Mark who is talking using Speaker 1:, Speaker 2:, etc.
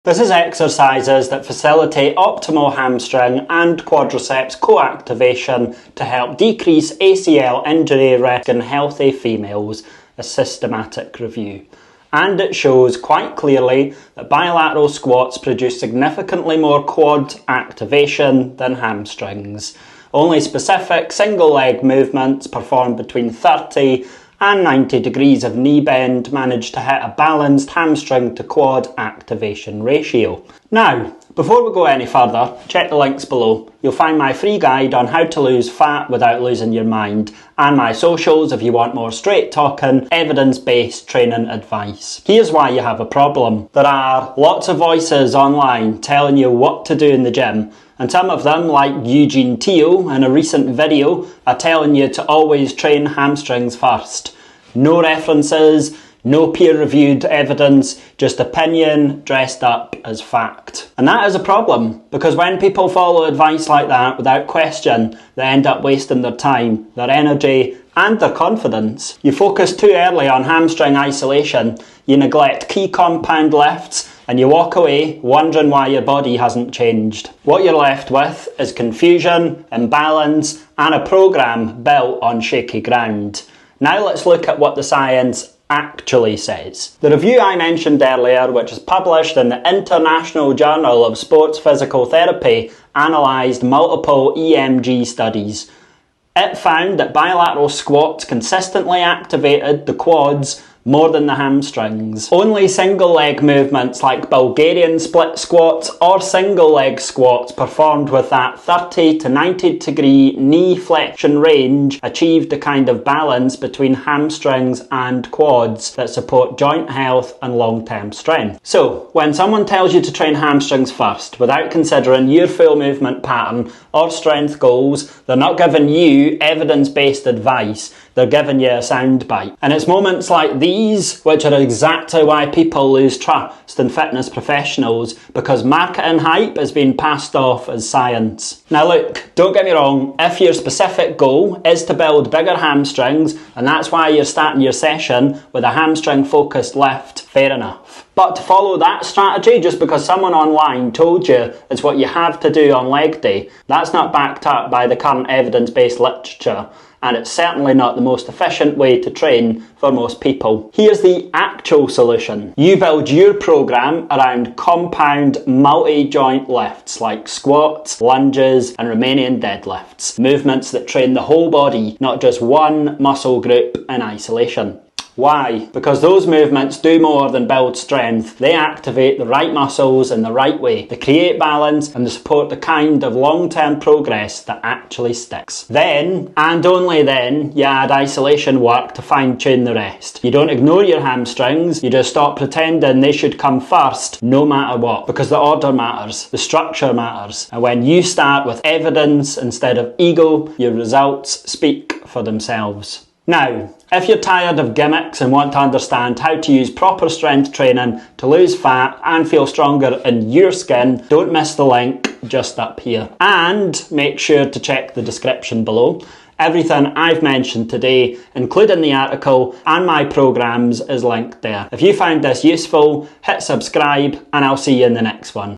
Speaker 1: This is exercises that facilitate optimal hamstring and quadriceps co-activation to help decrease ACL injury risk in healthy females, a systematic review. And it shows quite clearly that bilateral squats produce significantly more quad activation than hamstrings. Only specific single leg movements performed between 30 and 90 degrees of knee bend manage to hit a balanced hamstring to quad activation ratio. Now, before we go any further, check the links below. You'll find my free guide on how to lose fat without losing your mind, and my socials if you want more straight talking, evidence-based training advice. Here's why you have a problem. There are lots of voices online telling you what to do in the gym, and some of them, like Eugene Teal in a recent video, are telling you to always train hamstrings first. No references, no peer-reviewed evidence, just opinion dressed up as fact. And that is a problem, because when people follow advice like that without question, they end up wasting their time, their energy, and their confidence. You focus too early on hamstring isolation, you neglect key compound lifts, and you walk away wondering why your body hasn't changed. What you're left with is confusion, imbalance, and a program built on shaky ground. Now let's look at what the science actually says. The review I mentioned earlier, which is published in the International Journal of Sports Physical Therapy, analysed multiple EMG studies. It found that bilateral squats consistently activated the quads more than the hamstrings. Only single leg movements like Bulgarian split squats or single leg squats performed with that 30 to 90 degree knee flexion range achieved the kind of balance between hamstrings and quads that support joint health and long-term strength. So, when someone tells you to train hamstrings first without considering your full movement pattern or strength goals, they're not giving you evidence-based advice, they're giving you a soundbite. And it's moments like these which are exactly why people lose trust in fitness professionals, because marketing hype has been passed off as science. Now look, don't get me wrong, if your specific goal is to build bigger hamstrings and that's why you're starting your session with a hamstring focused lift, fair enough. But to follow that strategy just because someone online told you it's what you have to do on leg day, that's not backed up by the current evidence-based literature, and it's certainly not the most efficient way to train for most people. Here's the actual solution. You build your program around compound multi-joint lifts like squats, lunges, and Romanian deadlifts. Movements that train the whole body, not just one muscle group in isolation. Why? Because those movements do more than build strength. They activate the right muscles in the right way. They create balance and they support the kind of long-term progress that actually sticks. Then, and only then, you add isolation work to fine-tune the rest. You don't ignore your hamstrings, you just stop pretending they should come first no matter what. Because the order matters, the structure matters. And when you start with evidence instead of ego, your results speak for themselves. Now, if you're tired of gimmicks and want to understand how to use proper strength training to lose fat and feel stronger in your skin, don't miss the link just up here. And make sure to check the description below. Everything I've mentioned today, including the article and my programs, is linked there. If you found this useful, hit subscribe and I'll see you in the next one.